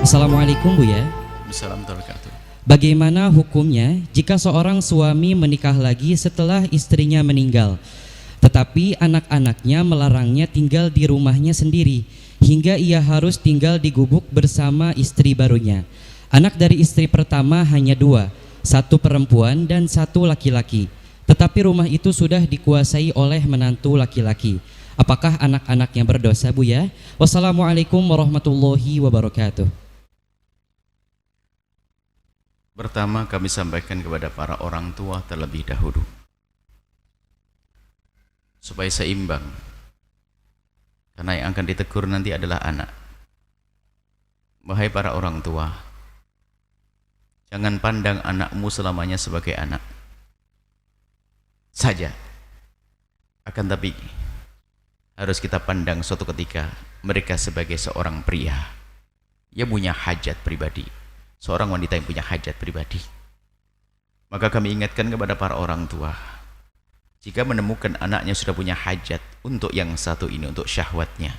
Assalamualaikum Bu ya. Assalamualaikum warahmatullahi wabarakatuh. Bagaimana hukumnya jika seorang suami menikah lagi setelah istrinya meninggal, tetapi anak-anaknya melarangnya tinggal di rumahnya sendiri hingga ia harus tinggal di gubuk bersama istri barunya. Anak dari istri pertama hanya dua, satu perempuan dan satu laki-laki, tetapi rumah itu sudah dikuasai oleh menantu laki-laki. Apakah anak-anaknya berdosa Bu ya? Wassalamualaikum warahmatullahi wabarakatuh. Pertama kami sampaikan kepada para orang tua terlebih dahulu supaya seimbang, karena yang akan ditegur nanti adalah anak. Wahai para orang tua, jangan pandang anakmu selamanya sebagai anak saja, akan tapi harus kita pandang suatu ketika mereka sebagai seorang pria yang punya hajat pribadi, seorang wanita yang punya hajat pribadi. Maka kami ingatkan kepada para orang tua, jika menemukan anaknya sudah punya hajat untuk yang satu ini, untuk syahwatnya,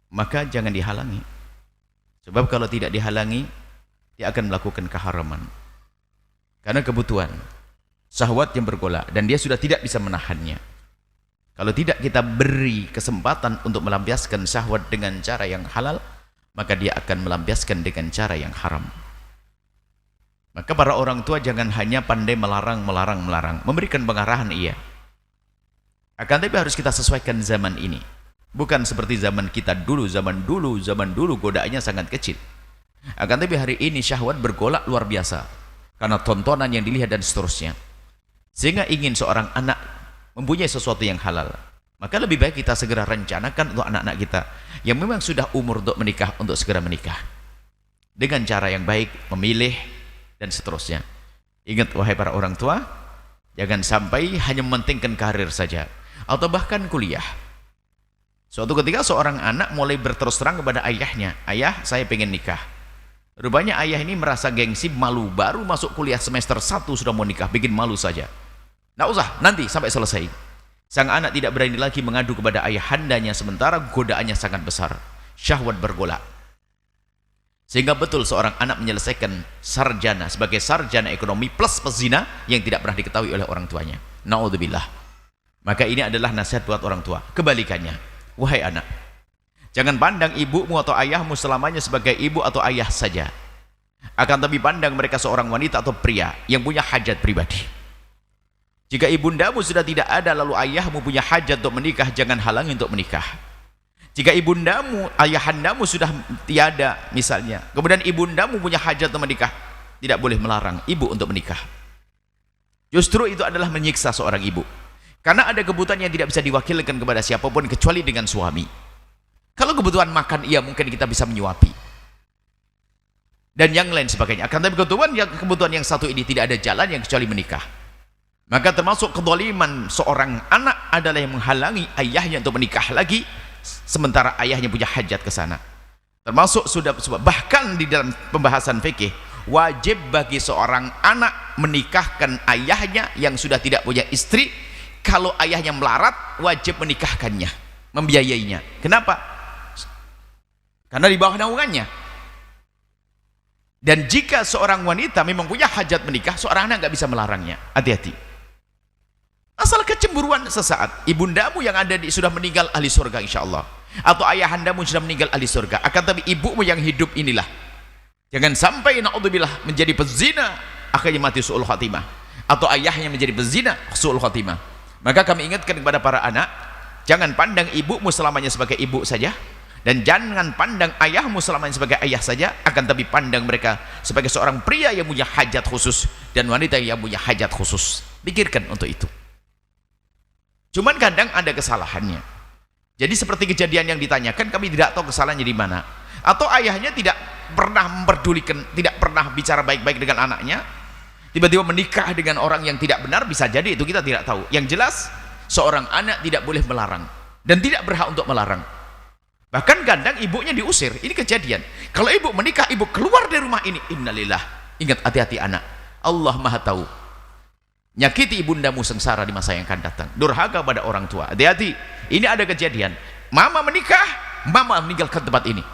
maka jangan dihalangi. Sebab kalau tidak dihalangi, dia akan melakukan keharaman. Karena kebutuhan, syahwat yang bergolak, dan dia sudah tidak bisa menahannya. Kalau tidak kita beri kesempatan untuk melampiaskan syahwat dengan cara yang halal, maka dia akan melampiaskan dengan cara yang haram. Maka para orang tua jangan hanya pandai melarang, memberikan pengarahan iya. Akan tapi harus kita sesuaikan zaman ini. Bukan seperti zaman kita dulu, zaman dulu godaannya sangat kecil. Akan tapi hari ini syahwat bergolak luar biasa karena tontonan yang dilihat dan seterusnya. Sehingga ingin seorang anak mempunyai sesuatu yang halal, maka lebih baik kita segera rencanakan untuk anak-anak kita yang memang sudah umur untuk menikah, untuk segera menikah dengan cara yang baik, memilih dan seterusnya. Ingat wahai para orang tua, jangan sampai hanya mementingkan karir saja atau bahkan kuliah. Suatu ketika seorang anak mulai berterus terang kepada ayahnya, ayah saya pengen nikah. Rupanya ayah ini merasa gengsi, malu, baru masuk kuliah semester 1 sudah mau nikah, bikin malu saja. Nggak usah, nanti sampai selesai. Sang anak tidak berani lagi mengadu kepada ayahandanya, sementara godaannya sangat besar, syahwat bergolak. Sehingga betul seorang anak menyelesaikan sarjana sebagai sarjana ekonomi plus pezina yang tidak pernah diketahui oleh orang tuanya. Naudzubillah. Maka ini adalah nasihat buat orang tua. Kebalikannya, wahai anak, jangan pandang ibumu atau ayahmu selamanya sebagai ibu atau ayah saja, akan tapi pandang mereka seorang wanita atau pria yang punya hajat pribadi. Jika ibundamu sudah tidak ada lalu ayahmu punya hajat untuk menikah, jangan halangi untuk menikah. Jika ibundamu, ayahandamu sudah tiada misalnya, kemudian ibundamu punya hajat untuk menikah, tidak boleh melarang ibu untuk menikah. Justru itu adalah menyiksa seorang ibu, karena ada kebutuhan yang tidak bisa diwakilkan kepada siapapun kecuali dengan suami. Kalau kebutuhan makan, iya mungkin kita bisa menyuapi dan yang lain sebagainya. Akan tapi kebutuhan yang satu ini tidak ada jalan yang kecuali menikah. Maka termasuk kezaliman seorang anak adalah yang menghalangi ayahnya untuk menikah lagi, sementara ayahnya punya hajat ke sana. Termasuk sudah bahkan di dalam pembahasan fikih, wajib bagi seorang anak menikahkan ayahnya yang sudah tidak punya istri. Kalau ayahnya melarat, wajib menikahkannya, membiayainya. Kenapa? Karena di bawah naungannya. Dan jika seorang wanita memang punya hajat menikah, seorang anak nggak bisa melarangnya. Hati-hati. Asal kecemburuan sesaat, ibundamu yang ada sudah meninggal ahli surga insyaallah, atau ayahandamu sudah meninggal ahli surga, akan tapi ibumu yang hidup inilah jangan sampai naudzubillah menjadi pezina akhirnya mati su'ul khatimah, atau ayahnya menjadi pezina su'ul khatimah. Maka kami ingatkan kepada para anak, jangan pandang ibumu selamanya sebagai ibu saja, dan jangan pandang ayahmu selamanya sebagai ayah saja, akan tapi pandang mereka sebagai seorang pria yang punya hajat khusus dan wanita yang punya hajat khusus. Pikirkan untuk itu. Cuman kadang ada kesalahannya. Jadi seperti kejadian yang ditanyakan, kami tidak tahu kesalahannya di mana. Atau ayahnya tidak pernah memperdulikan, tidak pernah bicara baik-baik dengan anaknya, tiba-tiba menikah dengan orang yang tidak benar, bisa jadi itu kita tidak tahu. Yang jelas, seorang anak tidak boleh melarang dan tidak berhak untuk melarang. Bahkan kadang ibunya diusir. Ini kejadian. Kalau ibu menikah, ibu keluar dari rumah ini, innalillah. Ingat, hati-hati anak. Allah Maha tahu. Nyakiti ibundamu sengsara di masa yang akan datang. Durhaka pada orang tua. Hati-hati. Ini ada kejadian. Mama menikah, mama meninggalkan tempat ini.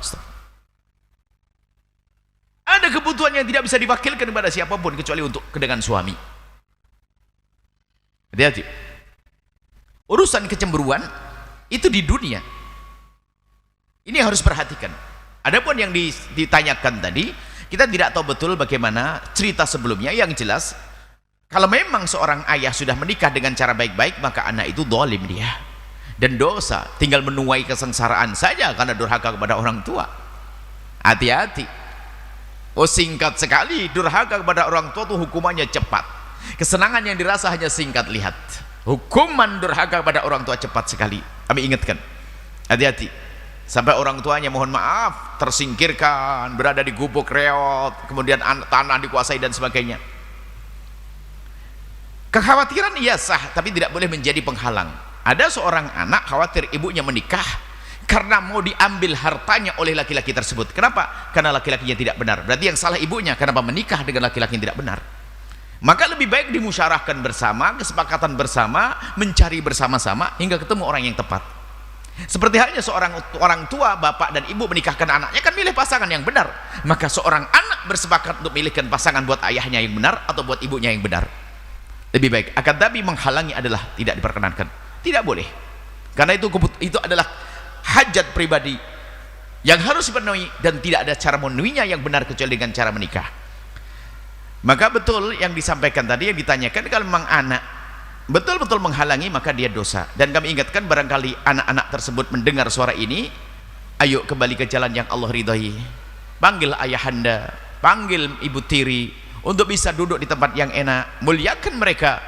Ada kebutuhan yang tidak bisa diwakilkan kepada siapapun kecuali untuk dengan suami. Hati-hati. Urusan kecemburuan itu di dunia. Ini harus perhatikan. Adapun yang ditanyakan tadi, kita tidak tahu betul bagaimana cerita sebelumnya. Yang jelas, kalau memang seorang ayah sudah menikah dengan cara baik-baik, maka anak itu zalim dia. Dan dosa, tinggal menuai kesengsaraan saja karena durhaka kepada orang tua. Hati-hati. Oh, singkat sekali, durhaka kepada orang tua itu hukumannya cepat. Kesenangan yang dirasa hanya singkat. Lihat, hukuman durhaka kepada orang tua cepat sekali. Kami ingatkan, hati-hati. Sampai orang tuanya mohon maaf tersingkirkan, berada di gubuk reot, kemudian tanah dikuasai dan sebagainya. Kekhawatiran iya sah, tapi tidak boleh menjadi penghalang. Ada seorang anak khawatir ibunya menikah karena mau diambil hartanya oleh laki-laki tersebut. Kenapa? Karena laki-lakinya tidak benar. Berarti yang salah ibunya, kenapa menikah dengan laki-laki yang tidak benar? Maka lebih baik dimusyawarahkan bersama, kesepakatan bersama, mencari bersama-sama hingga ketemu orang yang tepat. Seperti halnya seorang orang tua, bapak dan ibu menikahkan anaknya, kan milih pasangan yang benar. Maka seorang anak bersepakat untuk milihkan pasangan buat ayahnya yang benar atau buat ibunya yang benar. Lebih baik. Akan tapi menghalangi adalah tidak diperkenankan. Tidak boleh. Karena itu adalah hajat pribadi yang harus dipenuhi dan tidak ada cara memenuhinya yang benar kecuali dengan cara menikah. Maka betul yang disampaikan tadi, yang ditanyakan, kalau memang anak betul-betul menghalangi maka dia dosa. Dan kami ingatkan, barangkali anak-anak tersebut mendengar suara ini, ayo kembali ke jalan yang Allah ridhai. Panggil ayahanda, panggil ibu tiri untuk bisa duduk di tempat yang enak. Muliakan mereka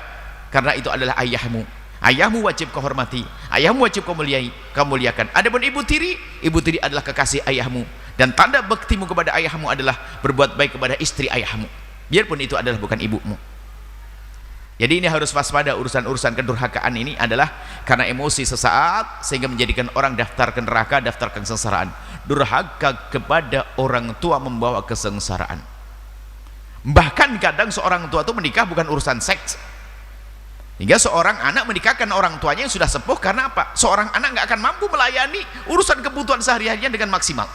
karena itu adalah ayahmu. Ayahmu wajib kau hormati, ayahmu wajib kau muliakan. Adapun ibu tiri adalah kekasih ayahmu, dan tanda baktimu kepada ayahmu adalah berbuat baik kepada istri ayahmu, biarpun itu adalah bukan ibumu. Jadi ini harus waspada. Urusan-urusan kedurhakaan ini adalah karena emosi sesaat sehingga menjadikan orang daftar ke neraka, daftar kesengsaraan. Durhaka kepada orang tua membawa kesengsaraan. Bahkan kadang seorang tua itu menikah bukan urusan seks, hingga seorang anak menikahkan orang tuanya yang sudah sepuh. Karena apa? Seorang anak nggak akan mampu melayani urusan kebutuhan sehari-harinya dengan maksimal.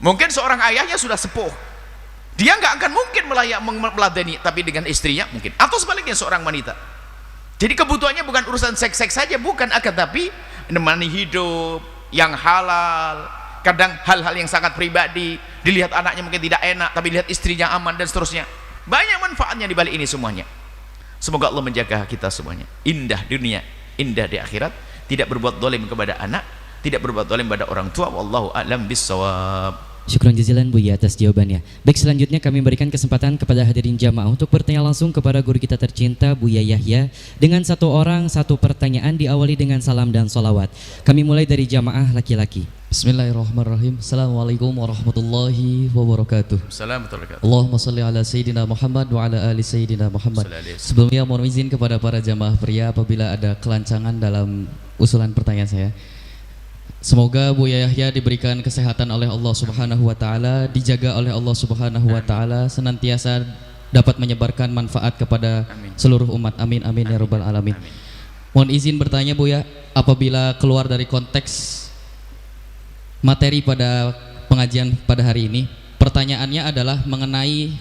Mungkin seorang ayahnya sudah sepuh, dia nggak akan mungkin meladeni, tapi dengan istrinya mungkin. Atau sebaliknya seorang wanita. Jadi kebutuhannya bukan urusan seks-seks saja, bukan, akan tapi menemani hidup yang halal. Kadang hal-hal yang sangat pribadi, dilihat anaknya mungkin tidak enak, tapi lihat istrinya aman dan seterusnya. Banyak manfaatnya di balik ini semuanya. Semoga Allah menjaga kita semuanya. Indah dunia, indah di akhirat. Tidak berbuat zalim kepada anak, tidak berbuat zalim kepada orang tua. Wallahu a'lam bissawab. Syukran jazilan Buya atas jawabannya. Baik, selanjutnya kami berikan kesempatan kepada hadirin jamaah untuk bertanya langsung kepada guru kita tercinta Buya Yahya dengan satu orang satu pertanyaan, diawali dengan salam dan sholawat. Kami mulai dari jamaah laki-laki. Bismillahirrahmanirrahim. Assalamualaikum warahmatullahi wabarakatuh. Assalamualaikum. Allahumma salli ala Sayyidina Muhammad wa ala ali Sayyidina Muhammad. Sebelumnya mohon izin kepada para jamaah pria apabila ada kelancangan dalam usulan pertanyaan saya. Semoga Buya Yahya diberikan kesehatan oleh Allah Subhanahu wa taala, dijaga oleh Allah Subhanahu wa taala, senantiasa dapat menyebarkan manfaat kepada seluruh umat. Amin amin ya rabbal alamin. Mohon izin bertanya Buya, apabila keluar dari konteks materi pada pengajian pada hari ini, pertanyaannya adalah mengenai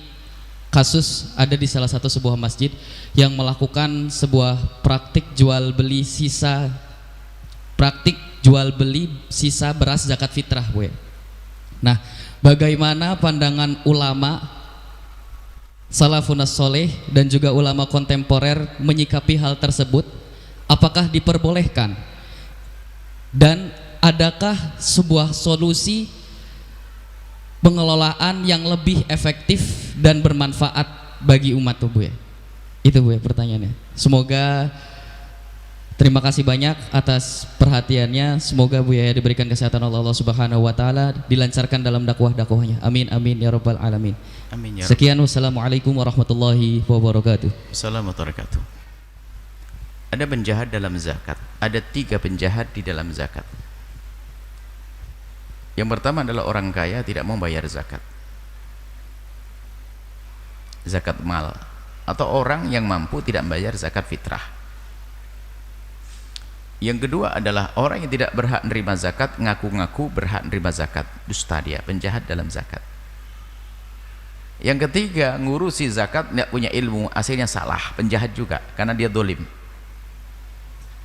kasus ada di salah satu sebuah masjid yang melakukan sebuah praktik jual beli sisa beras zakat fitrah, Bu. Nah, bagaimana pandangan ulama salafun soleh dan juga ulama kontemporer menyikapi hal tersebut? Apakah diperbolehkan? Dan adakah sebuah solusi pengelolaan yang lebih efektif dan bermanfaat bagi umat, Bu? Itu, Bu, pertanyaannya. Semoga terima kasih banyak atas perhatiannya. Semoga Bu Yahya diberikan kesehatan oleh Allah Subhanahu wa taala, dilancarkan dalam dakwahnya. Amin amin ya rabbal alamin. Amin ya. Sekian, wassalamualaikum warahmatullahi wabarakatuh. Assalamualaikum warahmatullahi wabarakatuh. Ada penjahat dalam zakat. Ada 3 penjahat di dalam zakat. Yang pertama adalah orang kaya tidak mau bayar zakat. Zakat mal, atau orang yang mampu tidak membayar zakat fitrah. Yang kedua adalah orang yang tidak berhak menerima zakat, ngaku-ngaku berhak menerima zakat. Dusta dia, penjahat dalam zakat. Yang ketiga, ngurusi zakat tidak punya ilmu, hasilnya salah, penjahat juga karena dia dolim.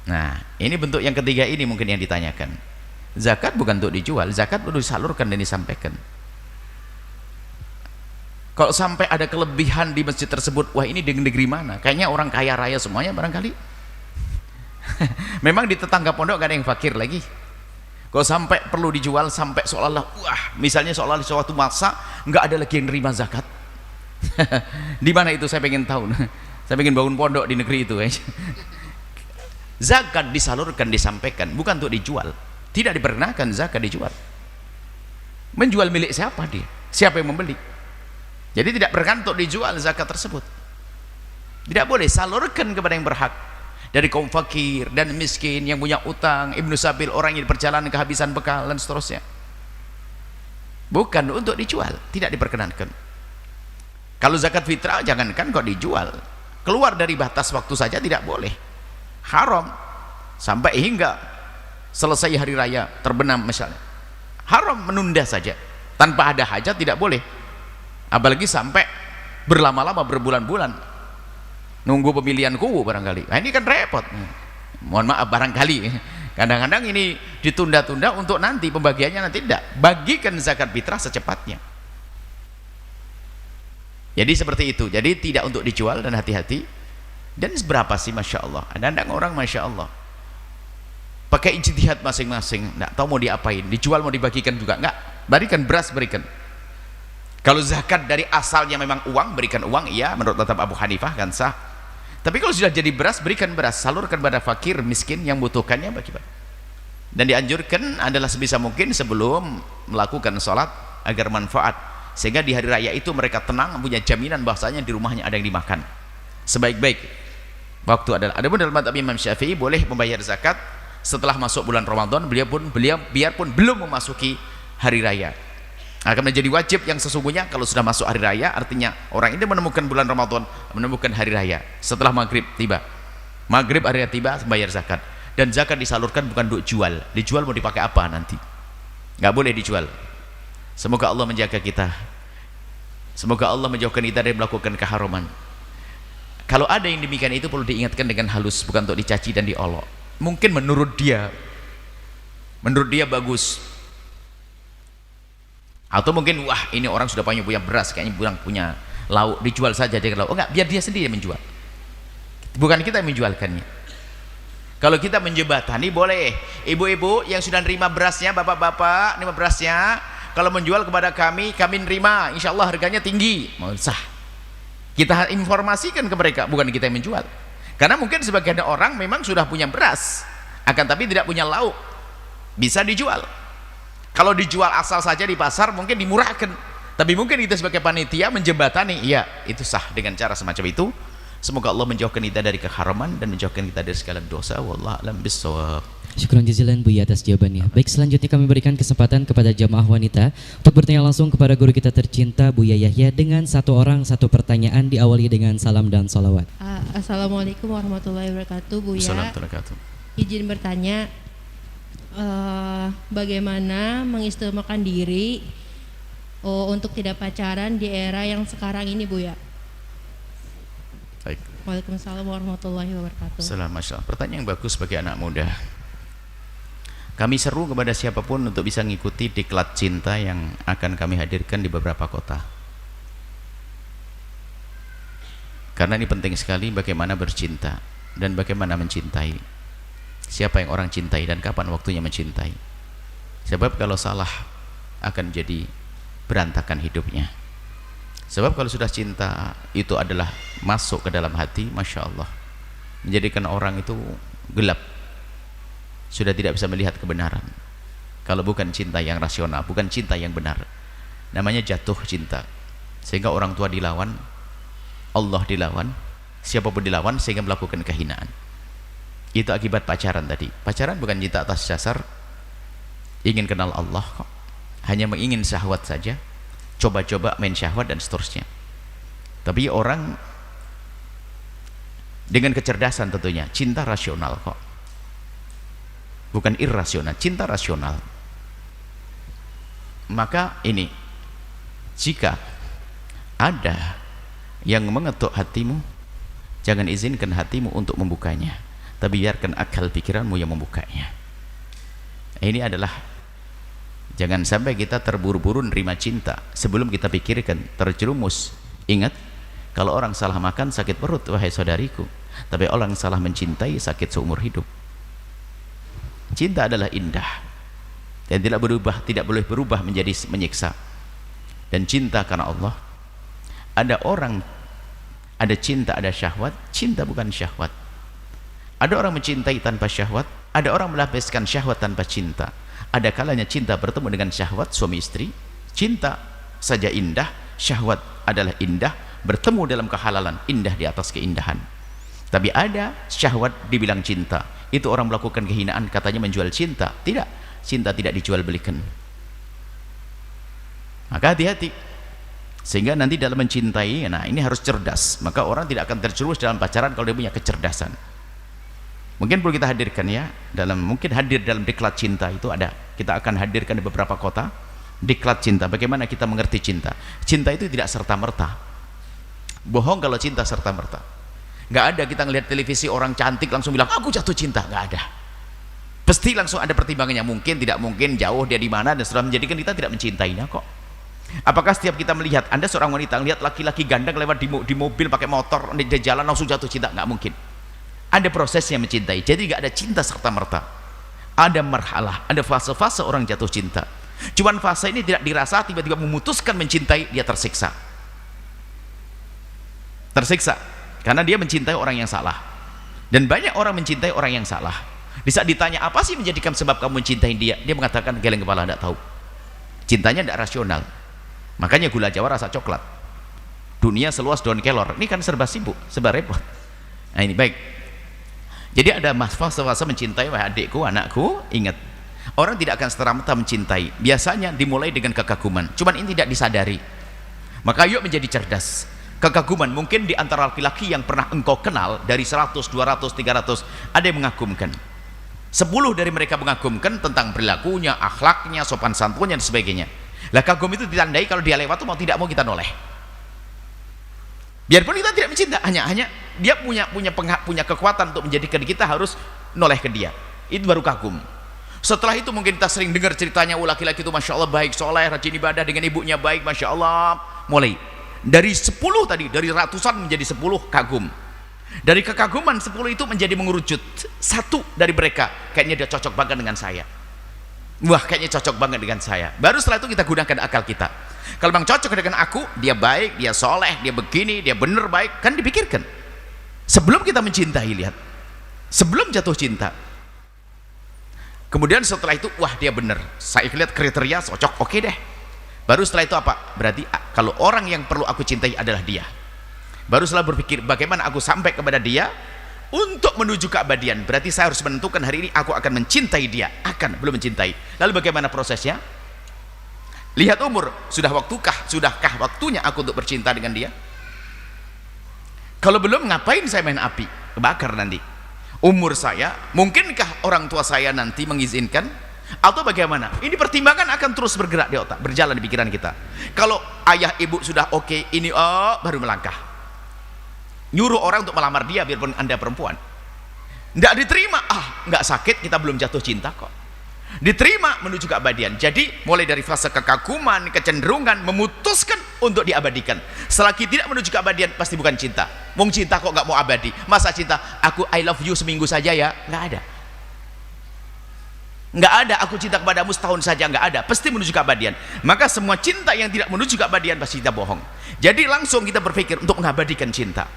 Nah, ini bentuk yang ketiga ini mungkin yang ditanyakan. Zakat bukan untuk dijual, zakat perlu disalurkan dan disampaikan. Kalau sampai ada kelebihan di masjid tersebut, wah ini di negeri mana? Kayaknya orang kaya raya semuanya barangkali. Memang di tetangga pondok gak ada yang fakir lagi. Kalau sampai perlu dijual sampai seolah-olah, wah misalnya seolah-olah suatu masa nggak ada lagi yang nerima zakat. Di mana itu saya pengen tahu. Saya pengen bangun pondok di negeri itu. Zakat disalurkan, disampaikan, bukan untuk dijual. Tidak diperkenakan zakat dijual. Menjual milik siapa dia? Siapa yang membeli? Jadi tidak berkenan untuk dijual zakat tersebut. Tidak boleh, salurkan kepada yang berhak. Dari kaum fakir dan miskin, yang punya utang, ibnu sabil, orang yang berjalan kehabisan bekal dan seterusnya. Bukan untuk dijual, tidak diperkenankan. Kalau zakat fitrah jangankan kok dijual, keluar dari batas waktu saja tidak boleh, haram. Sampai hingga selesai hari raya terbenam misalnya, haram menunda saja tanpa ada hajat, tidak boleh. Apalagi sampai berlama-lama, berbulan-bulan nunggu pemilihan kubu barangkali. Nah, ini kan repot. Mohon maaf, barangkali kadang-kadang ini ditunda-tunda untuk nanti pembagiannya, nanti tidak. Bagikan zakat fitrah secepatnya. Jadi seperti itu. Jadi tidak untuk dijual dan hati-hati. Dan seberapa sih, masya Allah. Ada orang masya Allah pakai ijtihad masing-masing, nggak tahu mau diapain, dijual mau dibagikan juga nggak. Berikan beras, berikan. Kalau zakat dari asalnya memang uang, berikan uang, iya, menurut mazhab Abu Hanifah kan sah. Tapi kalau sudah jadi beras, berikan beras, salurkan pada fakir miskin yang butuhkannya, bagi-bagi. Dan dianjurkan adalah sebisa mungkin sebelum melakukan sholat agar manfaat, sehingga di hari raya itu mereka tenang, punya jaminan bahasanya di rumahnya ada yang dimakan. Sebaik-baik waktu adalah, adapun dalam mazhab Imam Syafi'i boleh membayar zakat setelah masuk bulan Ramadan, biarpun belum memasuki hari raya. Akan menjadi wajib yang sesungguhnya kalau sudah masuk hari raya, artinya orang ini menemukan bulan Ramadan, menemukan hari raya setelah maghrib tiba, maghrib hari raya tiba, bayar zakat. Dan zakat disalurkan bukan untuk jual. Dijual mau dipakai apa nanti? Nggak boleh dijual. Semoga Allah menjaga kita, semoga Allah menjauhkan kita dari melakukan keharaman. Kalau ada yang demikian itu perlu diingatkan dengan halus, bukan untuk dicaci dan diolok. Mungkin menurut dia bagus, atau mungkin wah ini orang sudah punya beras, kayaknya punya lauk, dijual saja dia lauk. Oh enggak, biar dia sendiri yang menjual, bukan kita yang menjualkannya. Kalau kita menjebatani boleh, ibu-ibu yang sudah nerima berasnya, bapak-bapak nerima berasnya, kalau menjual kepada kami nerima, insya Allah harganya tinggi, mau sah. Kita informasikan ke mereka, bukan kita yang menjual. Karena mungkin sebagian orang memang sudah punya beras, akan tapi tidak punya lauk, bisa dijual. Kalau dijual asal saja di pasar mungkin dimurahkan, tapi mungkin kita sebagai panitia menjembatani, ya itu sah dengan cara semacam itu. Semoga Allah menjauhkan kita dari keharaman dan menjauhkan kita dari segala dosa. Wallahu a'lam bishawab. Syukran jazilan Buya atas jawabannya. Baik, selanjutnya kami berikan kesempatan kepada jamaah wanita untuk bertanya langsung kepada guru kita tercinta Buya Yahya dengan satu orang satu pertanyaan, diawali dengan salam dan salawat. Assalamualaikum warahmatullahi wabarakatuh. Buya, Assalamualaikum. izin bertanya, bagaimana mengistimewakan diri untuk tidak pacaran di era yang sekarang ini, Buya? Baik. Waalaikumsalam warahmatullahi wabarakatuh. Assalamualaikum. Pertanyaan yang bagus bagi anak muda. Kami seru kepada siapapun untuk bisa mengikuti diklat cinta yang akan kami hadirkan di beberapa kota. Karena ini penting sekali bagaimana bercinta dan bagaimana mencintai. Siapa yang orang cintai dan kapan waktunya mencintai. Sebab kalau salah akan jadi berantakan hidupnya. Sebab kalau sudah cinta itu adalah masuk ke dalam hati, masya Allah, menjadikan orang itu gelap, sudah tidak bisa melihat kebenaran. Kalau bukan cinta yang rasional, bukan cinta yang benar, namanya jatuh cinta. Sehingga orang tua dilawan, Allah dilawan, siapapun dilawan, sehingga melakukan kehinaan. Itu akibat pacaran tadi. Pacaran bukan cinta atas dasar ingin kenal Allah kok, hanya mengingin syahwat saja, coba-coba main syahwat dan seterusnya. Tapi orang dengan kecerdasan tentunya, cinta rasional kok, bukan irrasional, cinta rasional. Maka ini, jika ada yang mengetuk hatimu, jangan izinkan hatimu untuk membukanya, tapi biarkan akal pikiranmu yang membukanya. Ini adalah, jangan sampai kita terburu-buru nerima cinta sebelum kita pikirkan, terjerumus. Ingat, kalau orang salah makan sakit perut, wahai saudariku, tapi orang salah mencintai sakit seumur hidup. Cinta adalah indah dan tidak boleh berubah menjadi menyiksa. Dan cinta karena Allah, ada orang, ada cinta, ada syahwat. Cinta bukan syahwat. Ada orang mencintai tanpa syahwat, ada orang melampiaskan syahwat tanpa cinta. Ada kalanya cinta bertemu dengan syahwat, suami istri. Cinta saja indah, syahwat adalah indah, bertemu dalam kehalalan, indah di atas keindahan. Tapi ada syahwat dibilang cinta, itu orang melakukan kehinaan, katanya menjual cinta. Tidak, cinta tidak dijual belikan. Maka hati-hati, sehingga nanti dalam mencintai, nah ini harus cerdas. Maka orang tidak akan terjerumus dalam pacaran kalau dia punya kecerdasan. Mungkin perlu kita hadirkan ya, mungkin hadir dalam diklat cinta itu ada. Kita akan hadirkan di beberapa kota diklat cinta, bagaimana kita mengerti cinta. Cinta itu tidak serta-merta. Bohong kalau cinta serta-merta. Nggak ada kita ngelihat televisi orang cantik langsung bilang aku jatuh cinta, nggak ada. Pasti langsung ada pertimbangannya, mungkin, tidak mungkin, jauh dia di mana, dan sudah menjadikan kita tidak mencintainya kok. Apakah setiap kita melihat, Anda seorang wanita melihat laki-laki gandeng lewat di mobil pakai motor di jalan langsung jatuh cinta? Nggak mungkin. Ada prosesnya mencintai. Jadi nggak ada cinta serta-merta. Ada marhalah, ada fase-fase orang jatuh cinta. Cuman fase ini tidak dirasa, tiba-tiba memutuskan mencintai, dia tersiksa. Karena dia mencintai orang yang salah. Dan banyak orang mencintai orang yang salah. Di saat ditanya apa sih menjadikan sebab kamu mencintai dia, dia mengatakan geleng kepala, tidak tahu. Cintanya tidak rasional. Makanya gula Jawa rasa coklat. Dunia seluas daun kelor. Ini kan serba sibuk, serba repot. Nah ini baik. Jadi ada fase-fase mencintai. Wahai adikku, anakku, ingat, orang tidak akan serta-merta mencintai. Biasanya dimulai dengan kekaguman, cuman ini tidak disadari. Maka yuk menjadi cerdas. Kekaguman mungkin di antara laki-laki yang pernah engkau kenal, dari 100, 200, 300, ada yang mengagumkan. 10 dari mereka mengagumkan tentang perilakunya, akhlaknya, sopan santunnya dan sebagainya. Lah kagum itu ditandai kalau dia lewat, mau tidak mau kita noleh. Biarpun kita tidak mencinta, hanya dia punya kekuatan untuk menjadikan kita harus noleh ke dia. Itu baru kagum. Setelah itu mungkin kita sering dengar ceritanya, laki-laki itu masya Allah baik, soleh, rajin ibadah, dengan ibunya baik, masya Allah. Mulai dari 10 tadi, dari ratusan menjadi 10 kagum. Dari kekaguman 10 itu menjadi mengerucut. Satu dari mereka kayaknya dia cocok banget dengan saya. Wah, kayaknya cocok banget dengan saya. Baru setelah itu kita gunakan akal kita. Kalau memang cocok dengan aku, dia baik, dia soleh, dia begini, dia benar baik, kan dipikirkan. Sebelum kita mencintai, lihat. Sebelum jatuh cinta. Kemudian setelah itu, wah dia benar. Saya lihat kriteria cocok, oke deh. Baru setelah itu apa? Berarti kalau orang yang perlu aku cintai adalah dia. Baru setelah berpikir bagaimana aku sampai kepada dia untuk menuju keabadian. Berarti saya harus menentukan hari ini aku akan mencintai dia. Belum mencintai. Lalu bagaimana prosesnya? Lihat umur, sudahkah waktunya aku untuk bercinta dengan dia? Kalau belum, ngapain saya main api? Kebakar nanti. Umur saya, mungkinkah orang tua saya nanti mengizinkan? Atau bagaimana? Ini pertimbangan akan terus bergerak di otak, berjalan di pikiran kita. Kalau ayah ibu sudah oke, ini baru melangkah. Nyuruh orang untuk melamar dia, biarpun Anda perempuan. Tidak diterima, nggak sakit, kita belum jatuh cinta kok. Diterima menuju keabadian. Jadi mulai dari fase kekaguman, kecenderungan, memutuskan untuk diabadikan. Selagi tidak menuju keabadian, pasti bukan cinta. Mau cinta kok nggak mau abadi? Masa cinta, aku I love you seminggu saja ya? Nggak ada. Nggak ada, aku cinta kepadamu setahun saja, nggak ada, pasti menuju keabadian. Maka semua cinta yang tidak menuju keabadian pasti kita bohong. Jadi langsung kita berpikir untuk mengabadikan cinta,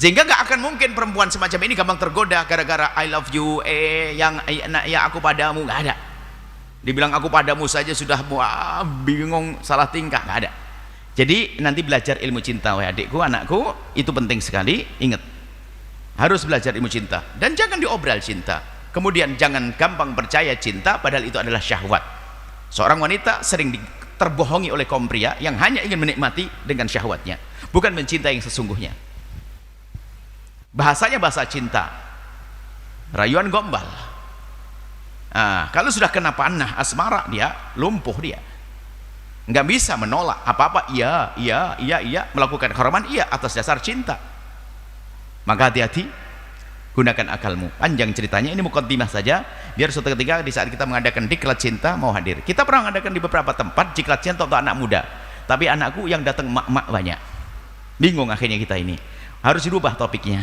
sehingga nggak akan mungkin perempuan semacam ini gampang tergoda gara-gara I love you, ya aku padamu, nggak ada. Dibilang aku padamu saja sudah bingung, salah tingkah, nggak ada. Jadi nanti belajar ilmu cinta, wahai adikku, anakku, itu penting sekali. Ingat, harus belajar ilmu cinta dan jangan diobral cinta. Kemudian jangan gampang percaya cinta padahal itu adalah syahwat. Seorang wanita sering terbohongi oleh kaum pria yang hanya ingin menikmati dengan syahwatnya, bukan mencintai yang sesungguhnya. Bahasanya bahasa cinta, rayuan gombal. Kalau sudah kena panah asmara, dia lumpuh dia. Nggak bisa menolak apa-apa, iya, melakukan keharaman iya atas dasar cinta. Maka hati-hati, gunakan akalmu. Panjang ceritanya, ini mukaddimah saja biar suatu ketika di saat kita mengadakan diklat cinta mau hadir. Kita pernah mengadakan di beberapa tempat diklat cinta untuk anak muda, tapi anakku yang datang mak-mak banyak. Bingung akhirnya kita ini, harus dirubah topiknya.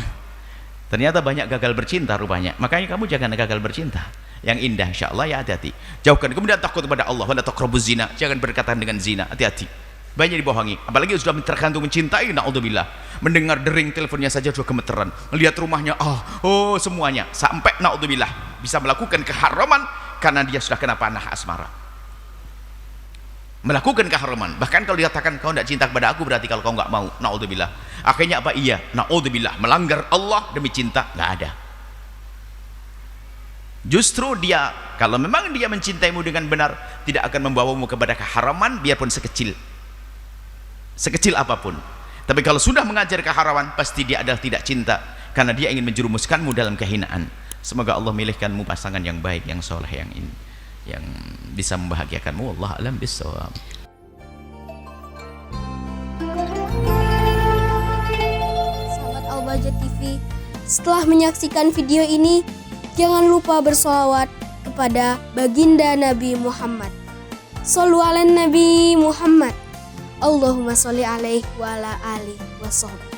Ternyata banyak gagal bercinta rupanya. Makanya kamu jangan gagal bercinta. Yang indah insyaallah ya, hati-hati. Jauhkan, kemudian takut kepada Allah, wala taqrabuz zina, jangan berkaitan dengan zina, hati-hati. Banyak dibohongi, apalagi sudah tergantung mencintai, naudzubillah. Mendengar dering teleponnya saja sudah gemeteran, melihat rumahnya, semuanya, sampai naudzubillah bisa melakukan keharaman karena dia sudah kena panah asmara. Melakukan keharaman, bahkan kalau dikatakan kau tidak cinta kepada aku berarti kalau kau nggak mau, naudzubillah. Akhirnya apa? Iya, naudzubillah, melanggar Allah demi cinta, nggak ada. Justru dia, kalau memang dia mencintaimu dengan benar, tidak akan membawamu kepada keharaman biarpun sekecil apapun. Tapi kalau sudah mengajar keharaman, pasti dia adalah tidak cinta, karena dia ingin menjerumuskanmu dalam kehinaan. Semoga Allah milihkanmu pasangan yang baik, yang soleh, yang bisa membahagiakanmu. Wallahu a'lam bishawab. Sahabat Al-Bahjah TV, setelah menyaksikan video ini, jangan lupa bersolawat kepada baginda Nabi Muhammad. Shollu ala Nabi Muhammad. Allahumma sholli alaihi wa ala alihi wa sahbihi.